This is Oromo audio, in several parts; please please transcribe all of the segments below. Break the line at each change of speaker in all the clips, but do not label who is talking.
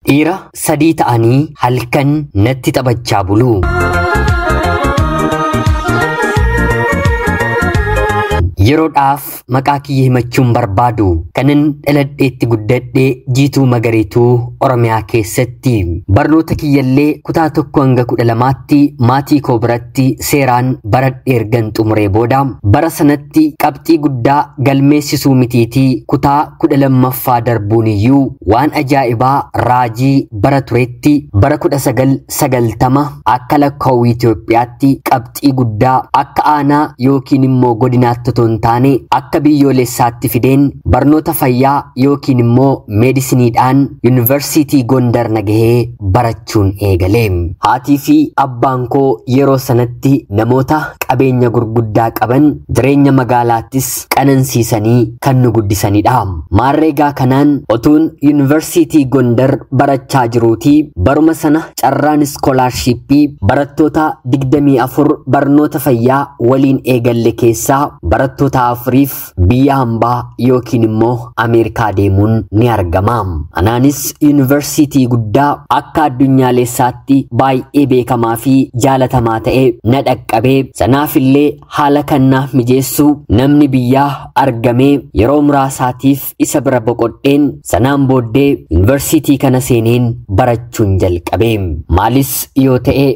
Dhiira sadii ta'anii halkan natti taphachaa bulu. Yeroodhaaf maqaa kiyya himachuun barbaadu kanan dhaladheetti guddadhee Jiituu Magariituu Oromiyaa keessatti barnoota kiyyallee kutaa 1 hanga 12tti maatii koo biratti seeraan baradhee ergan xumuree booda bara sanatti qabxii guddaa galmeessisuu mitiitii kutaa 12ffaa darbuun iyyuu waan ajaa'ibaa raajii bara turetti bara 1990 akka lakkoofsa Itoophiyaatti qabxii guddaa akka aanaa yookiin immoo godinaatti taane akka biyyoolessaatti fideen barnoota fayyaa yookiin immoo meedisiniidhaan yuunivarsiitii Gondar nagahee barachuun eegale. Haatii fi abbaan koo yeroo sanatti namoota qabeenya gurguddaa qaban jireenya magaalaattis qanansiisanii kan nu guddisanidha. Maarreegaa kanaan otuun yuunivarsiitii Gondar barachaa jiruutii baruma sana carraan iskoolaarshiippii barattoota 24 barnoota fayyaa waliin eegalle keessaa barattoota afuriif biyya hambaa yookiin immoo Ameerikaa deemuun ni argama. Anaanis yuunivarsiitii guddaa akka addunyaalessaatti baay'ee beekamaa fi jaalatamaa ta'e na dhaqqabee sanaafillee haala kannaaf mijeessu namni biyyaa argamee yeroo muraasaatiif isa bira boqodheen sanaan booddee yuunivarsiitii kana seeneen barachuun jalqabe. Maalis yoo ta'e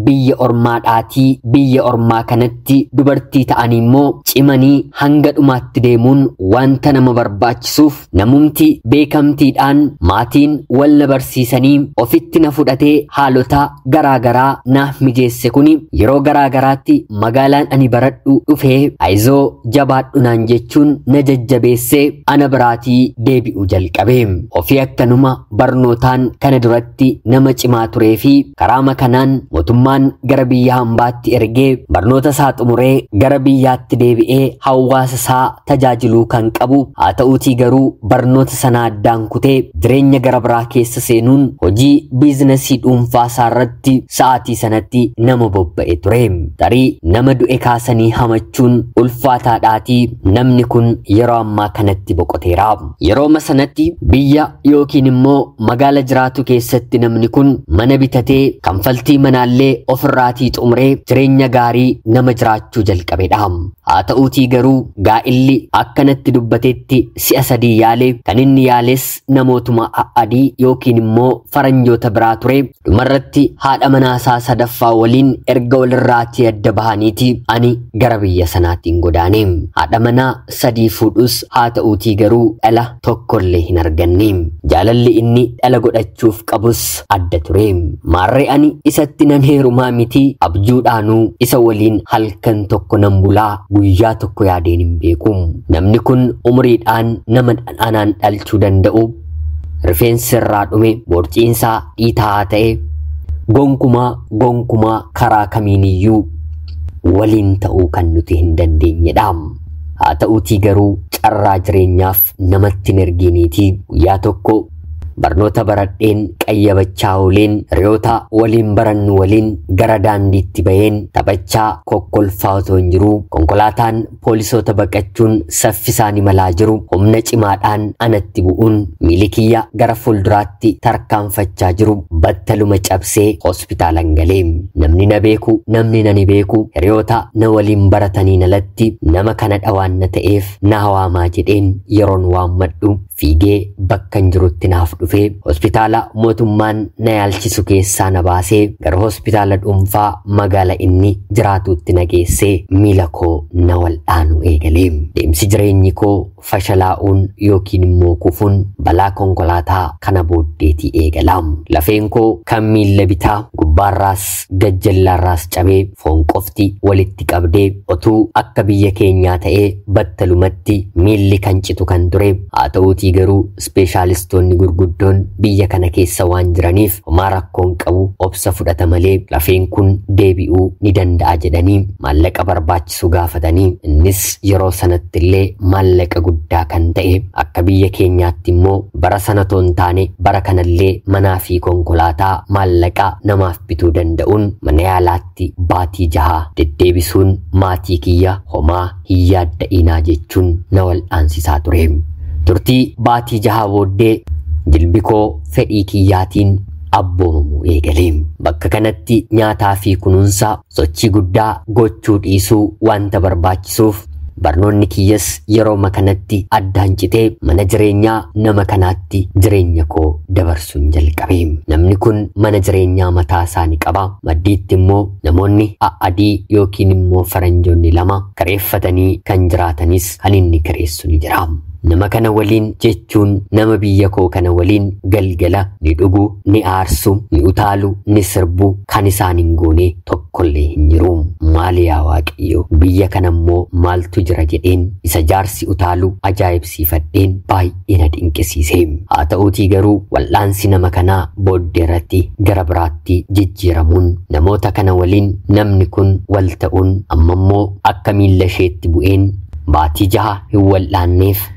biyya ormaadhaatii biyya ormaa kanatti dubartii ta'anii immoo cimanii hanga dhumaatti deemuun wanta nama barbaachisuuf namumti beekamtiidhaan maatiin wal na barsiisanii ofitti na fudhatee haalota garaagaraa naaf mijeesse kuni yeroo garaagaraatti magaalaan ani baradhu dhufee ayizoo jabaadhu naan jechuun na jajjabeessee ana biraatii deebi'u jalqabe. Ofii akkanuma barnootaan kana duratti nama cimaa turee fi karaama kanaan mootummaan gara biyya hambaatti ergee barnoota isaa xumuree gara biyyaatti deebi'ee hawaasa isaa tajaajiluu kan qabu haa ta'uutii garuu barnoota sana addaan kutee jireenya gara biraa keessa seenuun hojii biizinasii dhuunfaa isaa irratti sa'aatii sanatti nama bobba'e ture. Tarii nama du'e kaasanii hamachuun ulfaataadhaatii namni kun yeroo ammaa kanatti boqoteera. Yeroo sanatti biyya yookiin immoo magaala jiraatu keessatti namni kun mana bitatee kanfaltii manaallee ofirraatii xumuree jireenya gaarii nama jiraachuu jalqabedha. Haa ta'uutii garuu gaa'illi akkanatti dubbatetti si'a 3 yaale kan inni yaales namootuma adii yookiin immoo faranjoota biraa ture. Dhumarratti haadha manaasaa sadaffaa waliin erga walirraatii adda bahaniiti ani gara biyya sanaatiin godaane. Haadha manaa 3 fuudhus haa ta'uutii garuu dhala tokkollee hin arganne. Jaalalli inni dhala godhachuuf qabus adda ture. Maarree ani isatti nan heerumaa miti abjuudhaanuu isa waliin halkan tokko nan bulaa guyyaa tokko yaadeen hin beeku. Namni kun umriidhaan nama anaan dhalchuu danda'u rifeensi irraa dhume boorciinsaa dhiitaa ta'e gonkumaa karaa kamiiniyyuu waliin ta'uu kan nuti hin dandeenyedha. Haa ta'uutii garuu carraa jireenyaaf namatti hin erginiitii guyyaa tokko barnoota baradheen qayyabachaa ooleen hiriyoota waliin barannu waliin gara daandiitti baheen taphachaa kokkolfaa otoo hin jiru konkolaataan poolisoota baqachuun saffisaan imalaa jiru humna cimaadhaan anatti bu'uun miilli kiyya gara fuulduraatti tarkaanfachaa jiru battaluma cabsee hospitaalan galee. Namni na beeku namni nani beeku hiriyoota na waliin barataniin alatti nama kana dhawaan na ta'eef na hawaamaa jedheen yeroon waammadhu fiigee bakka hin jirutti naaf dhufee hospitaala mootummaan na yaalchisu keessaa na baasee gara hospitaala dhuunfaa magaala inni jiraatutti na geessee miila koo na wal'aanu eegalee. Deemsi jireenyi koo fashalaa'uun yookiin immoo kufuun balaa konkolaataa kana booddeetii eegala. Lafeen koo kan miila bitaa gubbaarraas gajjallaarraas cabee foon qofti walitti qabdee otuu akka biyya keenyaa ta'ee battalumatti miilli kan citu kan ture. Haa ta'uutii garuu ispeeshaalistoonni gurguddoon biyya kana keessa waan jiraniif homaa rakkoon qabu obsa fudhata malee lafeen kun deebi'uu ni danda'a jedhanii maallaqa barbaachisu gaafatanii innis yeroo sanatti illee maallaqa guddaa kan ta'e akka biyya keenyaatti immoo bara sana toon taane bara kanallee manaa fi konkolaataa maallaqa namaaf bituu danda'uun mana yaalaatti baatii 6 deddeebisuun maatii kiyya homaa hin yaadda'inaa jechuun na wal'aansisaa ture. Turtii baatii 6 booddee jilbi koo fedhii kiyyaatiin abboomamuu eegaleem. Bakka kanatti nyaataa fi kunuunsa sochii guddaa gochuu dhiisuu wanta barbaachisuuf barnoonni kiyyas yeroo makanatti addaan citee mana jireenyaa nama kanaatti jireenya koo dabarsuun jalqabeem. Namni kun mana jireenyaa mataa isaanii qaba. Maddiitti immoo namoonni adii yookiin immoo faranjoonni lama kireeffatanii kan jiraatanis kan inni kireessu ni jira. Nama kana waliin jechuun nama biyya koo kana waliin galgala ni dhugu, ni aarsu, ni utaalu, ni sirbu kan isaan hin goone tokkollee hin jiru. Maali yaa Waaqayyo, biyya kana immoo maaltu jira jedheen isa jaarsi utaalu ajaa'ibsiifadheen baay'ee na dinqisiise. Haa ta'uutii garuu wal'aansi nama kanaa booddee irratti gara biraatti jijjiiramuun namoota kana waliin namni kun wal ta'uun amma immoo akka miilla isheetti bu'een baatii 6 hin wal'aanneef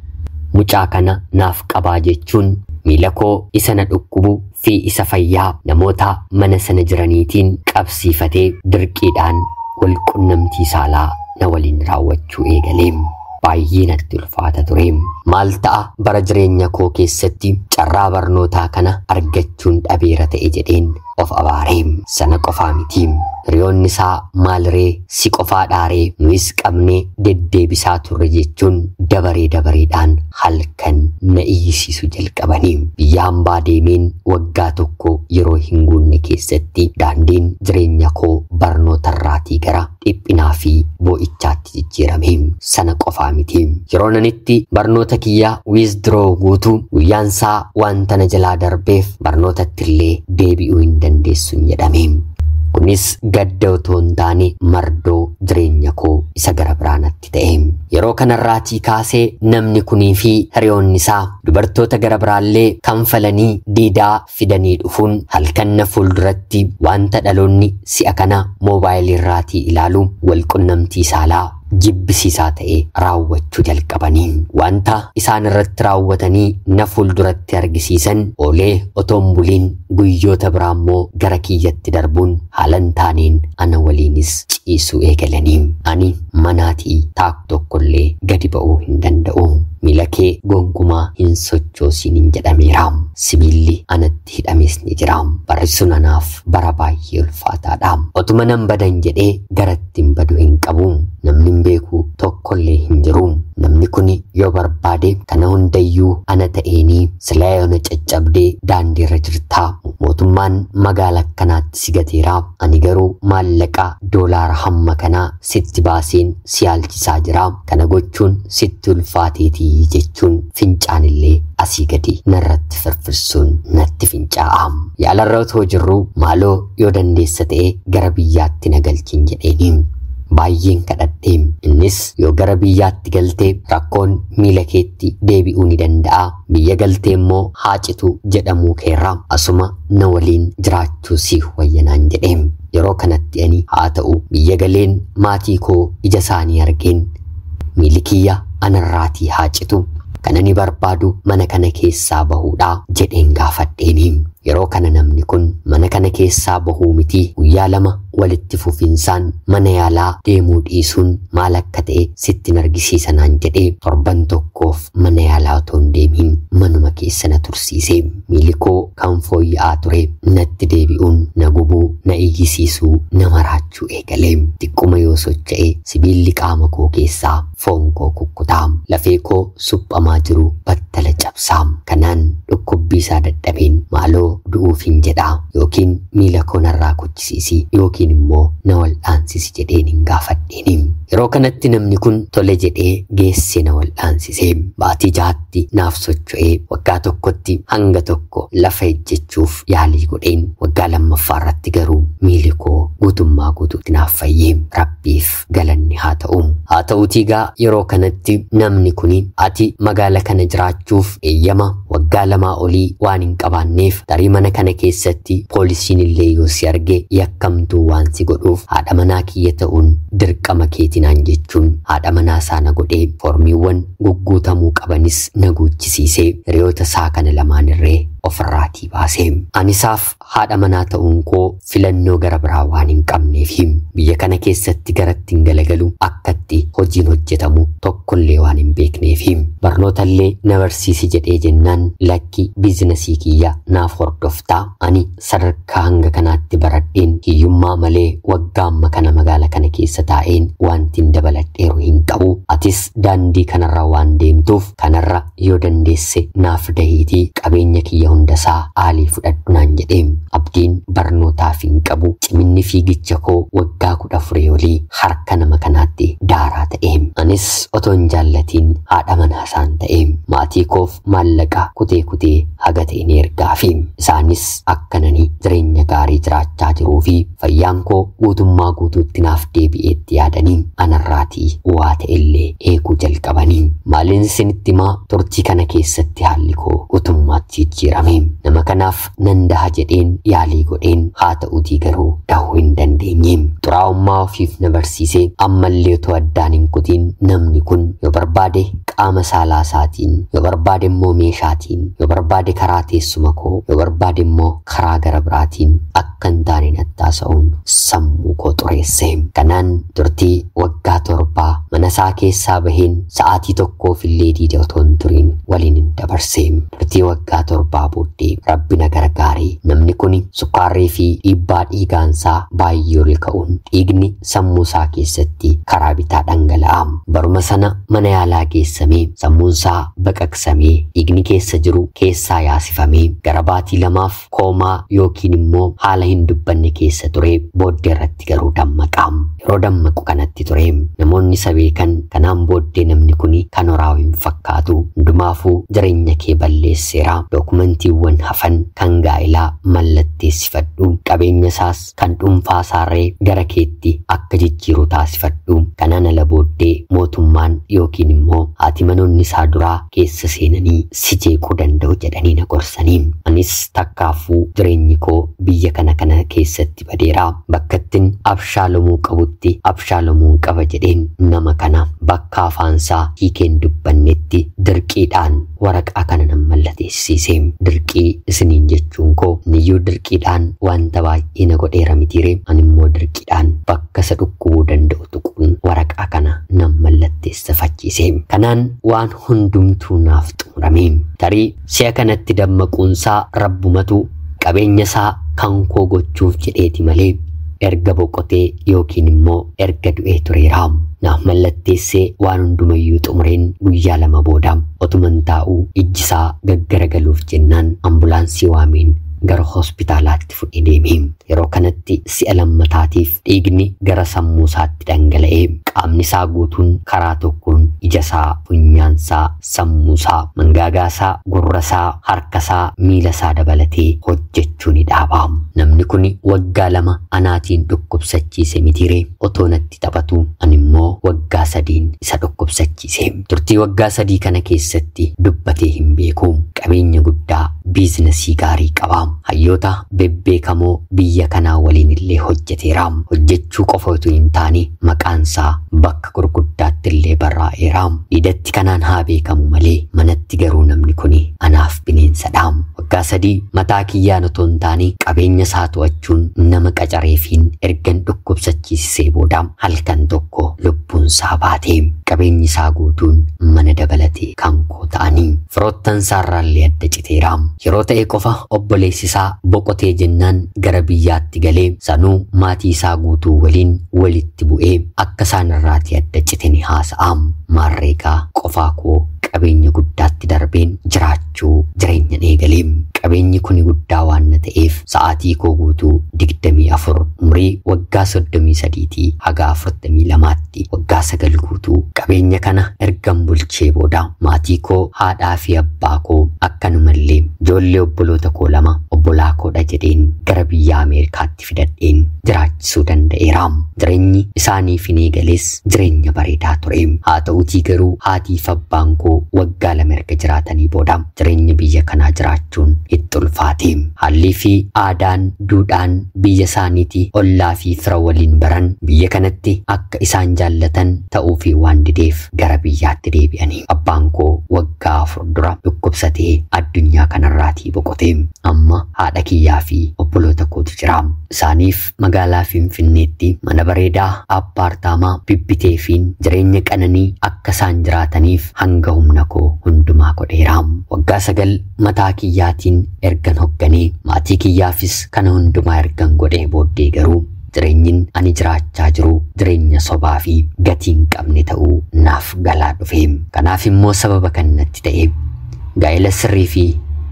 mucaa kana naaf qabaa jechuun miila koo isa na dhukkubu fi isa fayyaa namoota mana sana jiraniitiin qabsiifatee dirqiidhaan wal qunnamtii saalaa na waliin raawwachuu eegaleem. Baay'ee natti ulfaata tureem. Maal ta'a bara jireenya koo keessatti carraa barnootaa kana argachuun dhabeera ta'e jedheen of abaareem. Sana qofaa mitiim. Hiriyoonni isaa maaliree si qofaa dhaaree nuyis qabnee deddeebisaa turre jechuun dabareedhaan halkan na iyyisiisu jalqabaniim. Biyya hambaa deemeen waggaa tokko yeroo hin guunne keessatti daandiin jireenya koo barnootarraatii gara dhiphinaa fi boo'ichaatti jijjiirameem. Sana qofaa mitiim. Yeroo nanitti barnoota kiyyaa wiizdroo guutuu guyyaansaa wanta na jalaa darbeef barnootatti illee deebi'uu hin dandeessun jedhameem. Kunis gadda otoo hin taane mardoo jireenya koo isa gara biraanatti ta'eem. Yeroo kanarraatii kaasee namni kunii fi hiriyoonni isaa dubartoota gara biraallee kanfalanii diidaa fidanii dhufuun halkan na fuulduratti wanta dhaloonni si'a kana moobaayiliirraatii ilaalu wal qunnamtii saalaa jibbisiisaa ta'e raawwachuu jalqabanii. Wanta isaan irratti raawwatanii na fuulduratti argisiisan oolee otoon buliin guyyoota biraa immoo gara kiyyatti darbuun haalan taaneen ana waliinis ciisuu eegalanii. Ani manaatii taak tokkollee gadi ba'uu hin danda'u. Miila kee gonkumaa hin sochoosiin jedhameera. Sibiilli anatti hidhames ni jira. Barri sun anaaf bara baay'ee ulfaataadha. Otuma nan badan jedhee garatti hin badu hin qabu. Namni hin beeku tokkollee hin jiru. Namni kun yoo barbaade kana hundayyuu ana ta'eenii silaa yoo na caccabdee daandiirra jirtaa. Mootummaan magaala akkanaatti si gateera. Ani garuu maallaqa doolaara hamma kanaa sitti baaseen si yaalchisaa jira. Kana gochuun sitti ulfaateetii jechuun fincaanillee asii gadi narratti firfirsuun natti fincaa'a. Yaalarra otoo jirru maaloo yoo dandeessa ta'e gara biyyaatti na galchin jedheeni. Baay'een kadhadheem. Innis yoo gara biyyaatti galtee rakkoon miila keetti deebi'uu ni danda'a. Biyya galtee immoo haacitu jedhamuu keerra asuma na waliin jiraachuu si wayyanaan jedheem. Yeroo kanatti ani haa ta'u biyya galeen maatii koo ija isaanii argeen miili kiyya anarraatii haacitu kana ni barbaadu mana kana keessaa bahuudha jedheen gaafadheeni. Yeroo kana namni kun mana kana keessaa bahuu miti guyyaa 2 walitti fufinsaan mana yaalaa deemuu dhiisuun maal akka ta'e sittin argisiisanaan jedhee torban tokkoof mana yaalaa otoo hin deemiin manuma keessa na tursiise. Miili koo kan fooyya'aa ture natti deebi'uun na gubuu na iyyisiisuu na maraachuu eegalee. Xiqquma yoo socho'e sibiilli qaama koo keessaa foon koo kukkutaa. Lafee koo suphamaa jiru battala cabsaa. Kanaan dhukkubbii isaa dadhabeen maaloo du'uufin jedhaa yookiin miila koo narraa kuchisiisi yookiin immoo na wal'aansisi jedheen hin gaafadheeni. Yeroo kanatti namni kun tole jedhee geesse na wal'aansisee baatii 6tti naaf socho'ee waggaa tokkotti hanga tokko lafa ejjechuuf yaalii godheen waggaa 2ffaarratti garuu miili koo guutummaa guutuutti naaf fayyee. Rabbiif galanni haa ta'u. Haa ta'uutii gaa yeroo kanatti namni kun ati magaala kana jiraachuuf eeyyama waggaa 2 olii waan hin qabaanneef tarii mana kana keessatti poolisiin illee yoo si arge yakkamtuu waan si godhuuf haadha manaa kiyya ta'uun dirqama keetinaan jechuun haadha manaa isaa na godhee formiiwwan gugguutamuu qabanis na guuchisiisee hiriyoota isaa kana lamaan irree ofirraatii baase. Anisaaf haadha manaa ta'uun koo filannoo gara biraa waan hin qabneef biyya kana keessatti garatti hin galagalu akkatti hojiin hojjetamu tokkollee waan hin beekneef barnootaallee na barsiisi jedhee jennaan lakki biizinasii kiyya naaf hordoftaa ani sadarkaa hanga kanaatti baradheen hiyyummaa malee waggaa amma kana magaala kana keessa taa'een wantiin dabaladheeru hin qabu atis daandii kanarra waan deemtuuf kanarra yoo dandeesse naaf dahiitii qabeenya kiyya hundasaa aalii fudhadhu naan jedheem. Abdiin barnootaaf hin qabu ciminni fiigicha koo waggaa 14 olii harka nama kanaatti daaraa ta'eem. Anis otoon jaallatiin haadha manaasaan ta'eem. Maatii koof maallaqa kutee haga ta'een ergaafi isaanis akkananii jireenya gaarii jiraachaa jiruu fi fayyaan koo guutummaa guutuutti naaf deebi'eetti yaadanii anarraatii waa ta'ellee eeguu jalqabanii. Maaliin isinitti himaa turtii kana keessatti haalli koo guutummaatti jijjiirame. Nama kanaaf nan daha jedheen yaalii godheen haa ta'uutii garuu dahuu hin dandeenye. Xuraa'ummaa ofiif na barsiisee ammallee otoo addaan hin kutiin namni kun yoo barbaade qaama saalaa isaatiin yoo barbaade immoo meeshaatiin yoo barbaade karaa teessuma koo yoo barbaade immoo karaa gara biraatiin akka hin taane nattaasa'uun sammuu koo xureesse. Kanaan turtii waggaa 7 mana isaa keessaa baheen sa'aatii tokkoofillee diida otoo hin turiin waliin hin dabarse. Turtii waggaa 7 booddee rabbi na gargaaree namni kun sukkaarrii fi dhiibbaa dhiigaansaa baay'ee ol ka'uun dhiigni sammuu isaa keessatti karaa bitaa dhangala'aa. Baruma sana mana yaalaa geessamee sammuunsaa baqaqsamee dhiigni keessa jiru keessaa yaasifamee gara baatii 2 koomaa yookiin immoo haala hin dubbanne keessa ture. Booddee irratti garuu dammaqaa. Yeroo dammaqu kanatti ture namoonni sabeekan kanaan booddee namni kun kan horaa hin fakkaatu hundumaafuu jireenya kee balleesseera. Dookumantiiwwan hafan kan gaa'ilaa mallatteessifadhu qabeenya isaas kan dhuunfaa isaarree gara keetti akka jijjiiru taasifadhu. Kanaan ala booddee mootummaan yookiin immoo haati manoonni isaa duraa keessa seenanii si jeequu danda'u jedhanii na gorsanii. Anis takkaafuu jireenyi koo biyya kana keessatti badeera. Bakkattiin abshaalomuu qabutti abshaalomuun qaba jedheen nama kana bakka afaansaa hiikeen dubbannetti dirqiidhaan waraqaa kana nan mallatteessise. Dirqii isiniin jechuun koo niyyuu dirqiidhaan wanta baay'ee na godheera mitiire animmoo dirqiidhaan bakka isa dhukkubuu danda'u tuquun waraqaa kana nan mallatteessifachiise. Kanaan waan hundumtuu naaf xumurame. Tarii si'a kanatti dammaquunsaa rabbumatu qabeenya isaa kan koo gochuuf jedheeti malee erga boqotee yookiin immoo erga du'ee tureera. Naaf mallatteessee waan hundumayyuu xumureen guyyaa 2 booda otuman taa'uu ijji isaa gaggaragaluuf jennaan ambulaansii waameen gara hospitaalaatti fudhee deeme. Yeroo kanatti si'a lammataatiif dhiigni gara sammuu isaatti dhangala'ee qaamni isaa guutuun karaa tokkoon ija isaa, funyaan isaa, sammuu isaa, mangaagaa isaa, gurra isaa, harka isaa, miila isaa dabalatee hojjechuu ni dhaaba. Namni kun waggaa 2 anaatiin dhukkubsachiise mitiire otoo natti taphatu animmoo waggaa 3 isa dhukkubsachiise. Turtii waggaa 3 kana keessatti dubbatee hin beeku. Qabeenya guddaa biizinasii gaarii qaba. Hayyoota bebbeekamoo biyya kanaa waliin illee hojjeteera. Hojjechuu qofa utuu hin taane maqaansaa bakka gurguddaatti illee barraa'eera. Dhiidatti kanaan haa beekamu malee manatti garuu namni kun anaaf bineensadha. Waggaa 3 mataa kiyyaan otoo hin taane qabeenya isaa to'achuun nama qacareefiin ergan dhukkubsachiisee booda halkan tokko lubbuun isaa baate. Qabeenyi isaa guutuun mana dabalatee kan koo ta'anii firoottan isaarraallee adda citeera. Yeroo ta'e qofa obboleessi isaa boqotee jennaan gara biyyaatti galee sanuu maatii isaa guutuu waliin walitti bu'ee akka isaan irraatii adda cite ni haasa'a. Maarreegaa qofaa koo qabeenya guddaatti darbeen jiraachuu jireenya eegalee. Qabeenyi kun guddaa waan na ta'eef sa'aatii koo guutuu 24 umurii waggaa 33 haga 42tti waggaa 9 guutuu qabeenya kana ergan bulchee booda maatii koo haadhaa fi abbaa koo akkanumallee ijoollee obboloota koo 2 obbolaa koodha jedheen gara biyya Ameerikaatti fidadheen jiraachisuu danda'eeraam. Jireenyi isaaniif hin eegales jireenya bareedaa tureem. Haa ta'uutii garuu haatii fi abbaan koo waggaa 2 erga jiraatanii booda jireenya biyya kanaa jiraachuun itti ulfaateem. Haalli fi aadaan duudhaan biyya isaaniitii ollaa fi fira waliin baran biyya kanatti akka isaan jaallatan ta'uu fi waan dideef gara biyyaatti deebi'anii. Abbaan koo waggaa 4 dura dhukkubsatee addunyaa kanarraatii boqoteem. Amma haadha kiyyaa fi obboloota kootu jiraam. Isaaniif magaalaa Finfinneetti mana bareedaa appaartaamaa bibbiteefiin jireenya qananii akka isaan jiraataniif hanga humna koo hundumaa godheeraam. Waggaa 9 mataa kiyyaatiin ergan hogganee maatii kiyyaafis kana hundumaa ergan godhee booddee garuu jireenyin ani jiraachaa jiru jireenya sobaa fi gatiin qabne ta'uu naaf galaa dhufeem. Kanaaf immoo sababa kanatti ta'e gaa'ela sirrii fi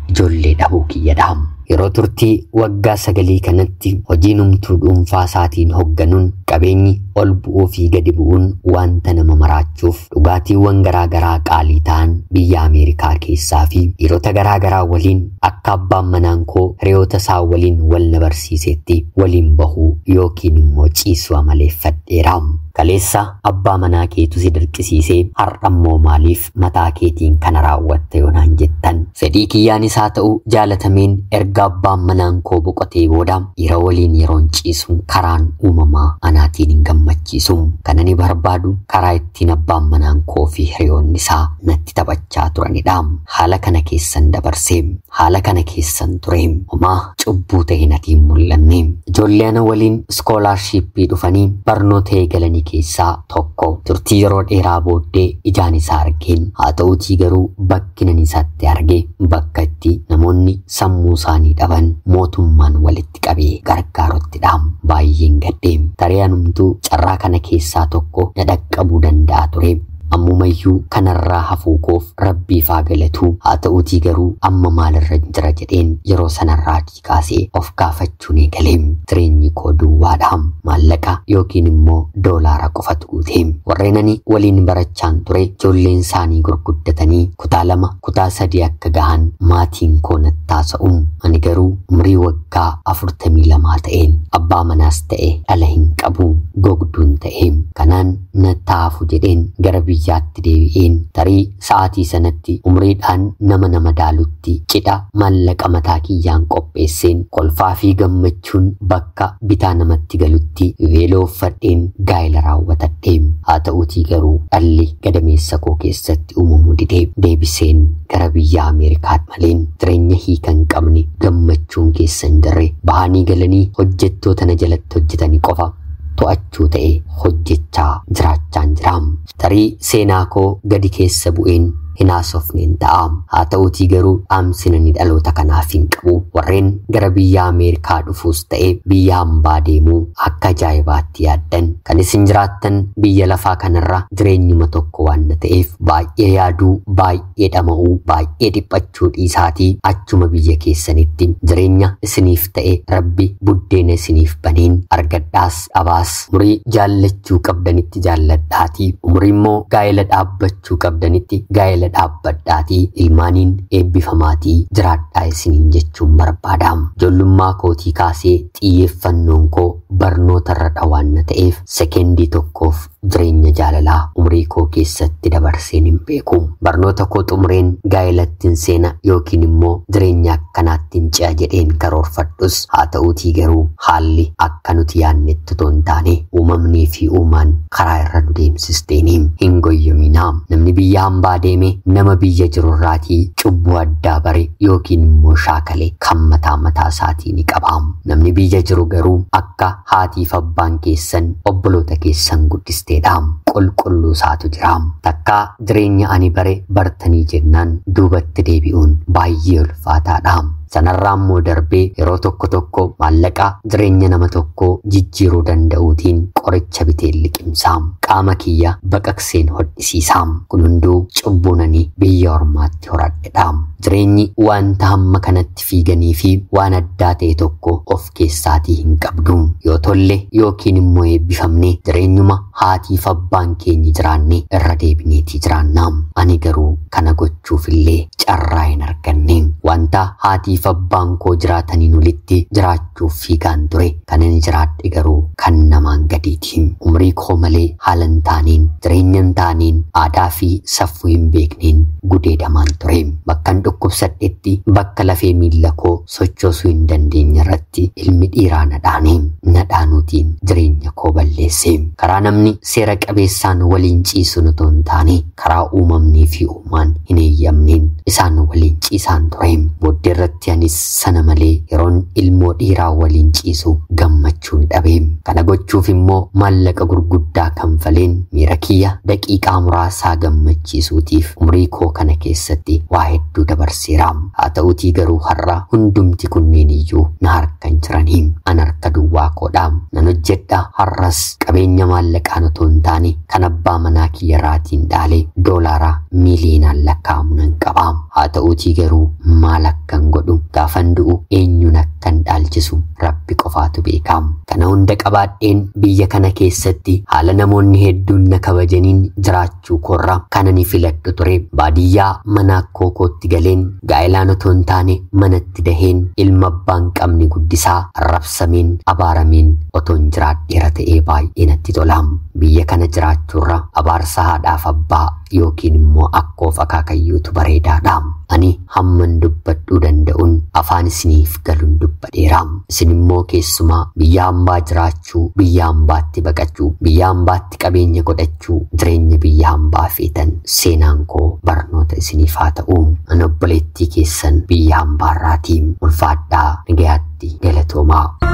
ijoollee dhabuu kiyyadhaam. Yeroo turtii waggaa 9 kanatti hojiin humtuu dhuunfaa isaatiin hogganuun qabeenyi ol bu'uu fi gadi bu'uun wanta nama maraachuuf dhugaatiiwwan garaagaraa qaalii ta'an biyya Ameerikaa keessaa fi dhiirota garaagaraa waliin akka abbaan manaan koo hiriyoota isaa waliin wal na barsiisetti waliin bahuu yookiin immoo ciisuu amaleeffadheeraam. Kaleessa abbaa manaa keetu si dirqisiisee har'ammoo maaliif mataa keetiin kana raawwatta yoonaan jettan fedhii kiyyaan isaa ta'u jaalatameen erga abbaan manaan koo boqotee booda dhiira waliin yeroon ciisu karaan uumamaa anaatiin hin gammachiisu. Kan ani barbaadu karaa ittiin abbaan manaan koo fi hiriyoonni isaa natti taphachaa turanidha. Haala kana keessan dabarseem haala kana keessan tureem homaa cubbuu ta'e natiin mul'anneem. Ijoollee ana waliin iskoolaarshiippii dhufanii barnoota eegalanii keessaa tokko turtii yeroo dheeraa booddee ijaan isaa argeen. Haa ta'uutii garuu bakki nan isatti arge bakka itti namoonni sammuu isaanii dhaban mootummaan walitti qabee gargaaruttidha. Baay'een gaddeem. Taree anumtuu carraa kana keessaa tokko na dhaqqabuu danda'a ture. Ammumayyuu kanarraa hafuu koof rabbiif haa galatu. Haa ta'uutii garuu amma maalirra jira jedheen yeroo sanarraatii kaasee of gaafachuun eegaleem. Jireenyi koo duwwaadhaam. Maallaqa yookiin immoo doolaara qofatu guuteem. Warreen ani waliin barachaan ture ijoolleen isaanii gurguddatanii kutaa 2 kutaa 3 akka gahan maatiin koo nattaasa'uun ani garuu umrii waggaa 42 ta'een abbaa manaas ta'e dhala hin qabu gogduun ta'eem. Kanaan nattaafu jedheen gara biyyaatti deebi'een tarii sa'aatii sanatti umriidhaan nama daalutti cidha maallaqa mataa kiyyaan qopheesseen kolfaa fi gammachuun bakka bitaa namatti galutti veeloo uffadheen gaa'ela raawwatadheem. Haa ta'uutii garuu dhalli gadameessa koo keessatti uumamuu didee deebiseen gara biyya Ameerikaatti maleen jireenya hiika hin qabne gammachuun keessan jirre bahanii galanii hojjettoota na jalatti hojjetanii qofa to'achuu ta'e hojjechaa jiraachaan jiraam. Tarii seenaa koo gadi keessa bu'een hin haasofneen ta'am. Haa ta'uutii garuu dhaamsinani dhaloota kanaaf hin qabu. Warreen gara biyya Ameerikaa dhufuus ta'e biyya hambaa deemuu akka ajaa'ibaatti yaaddan kan isin jiraattan biyya lafaa kanarra jireenyuma tokko waan ta'eef baay'ee yaaduu baay'ee dhama'uu baay'ee dhiphachuu dhiisaatii achuma biyya keessanitti jireenya isiniif ta'e rabbi buddeena isiniif baneen argadhaas dhabaas umurii jaallachuu qabdanitti jaalladhaatii umurii immoo gaa'ela dhaabbachuu qabdanitti gaa'ela dhaabbadhaatii ilmaaniin eebbifamaatii jiraadhaa isiniin jechuun barbaadaam. Ijoollummaa kootii kaasee xiyyeeffannoon koo barnootarra dhawaan ta'eef sekendii tokkoof jireenya jaalalaa umurii koo keessatti dabarseen hin beeku. Barnoota koo xumureen gaa'elattiin seena yookiin immoo jireenya akkanaattiin ce'a jedheen karoorfadhus haa ta'uutii garuu haalli akka nuti yaannetti otoo hin taane uumamnii fi uumaan karaa irra nu deemsisteeniin hin goyyominaam. Namni biyya hambaa deeme nama biyya jirurraatii cubbuu addaa bare yookiin immoo shaakale kan mataa isaatii ni qabaam. Namni biyya jiru garuu akka haatiif abbaan keessan obboloota keessan guddisteedhaam. Qulqulluu isaatu jiraam. Takkaa jireenya ani bare bartanii jennaan duubatti deebi'uun baay'ee ulfaataadhaam. Sanarraa immoo darbee yeroo tokko maallaqa jireenya nama tokko jijjiiruu danda'uutiin qoricha biteen liqimsaam. Qaama kiyya baqaqseen hodhisiisaam. Kun hunduu cubbuunanii biyya ormaatti horadhedhaam. Jireenyi wanta hamma kanatti fiiganii fi waan addaa ta'e tokko of keessaatii hin qabdu. Yoo tolle yookiin immoo eebbifamne jireenyuma haatiif abbaan keenya jiraanne irra deebineeti jiraannaam. Ani garuu kana gochuufillee carraa hin arganne. Wanta haatiif abbaan koo jiraataniin olitti jiraachuuf fiigaan ture. Kan ani jiraadhe garuu kan namaan gadiiti. Umrii koo malee haala hin taaneen, jireenya hin taaneen, aadaa fi safuu hin beekneen gudeedamaan ture. Bakkan dhukkubsadhetti bakka lafee miilla koo sochoosuu hin dandeenye irratti ilmi dhiiraa nadhaanuutiin jireenya koo balleesse. Karaa namni seera qabeessaan waliin ciisu otoo hin taane karaa uumamnii fi uumaan hin eeyyamneen isaan waliin ciisaan ture. Booddee irratti anis sana malee yeroon ilmoo dhiiraa waliin ciisu gammachuun dhabe. Kana gochuuf immoo maallaqa gurguddaa kanfaleen miira kiyya daqiiqaa muraasaa gammachiisuutiif umrii koo kana keessatti waa hedduu dabarseera. Haa ta'uutii garuu har'a hundumti kunneen iyyuu na harkan jiranii. An harka duwwaa koodha. Nan hojjedha. Har'as qabeenya maallaqaan otoo hin taane kan abbaa manaa kiyya irraatiin dhaale doolaara miiliyoonaan lakkaa'amu nan qaba. Haa ta'uutii garuu maal akkan godhu gaafan du'u eenyuun akkan dhaalchisu Rabbi qofaatu beeka. Kana hunda qabaadheen biyya kana keessatti haala namoonni hedduun na kabajaniin jiraachuu koorra kan ani filadhu ture. Baadiyyaa mana kootti galeen gaa'ilaan otoo hin taane manatti daheen ilma abbaan qabne guddisaa arrabsameen abaarameen otoo hin jiraadheera ta'ee baay'ee natti tola. Biyya kana jiraachuurra abaarsa haadhaaf abbaa yookiin immoo akkoof akaakayyuutu bareedaadha. Ani hamman dubbadhuu danda'uun afaan isiniif galuun dubbadheera. Isin immoo keessumaa biyya hambaa jiraachuu, biyya hambaatti baqachuu, biyya hambaatti qabeenya godhachuu, jireenya biyya hambaa feetan seenaan koo barnoota isiniif haa ta'u. Ani obboleettii keessan biyya hambaarraatii ulfaadhaa nagayaatti galatoomaa.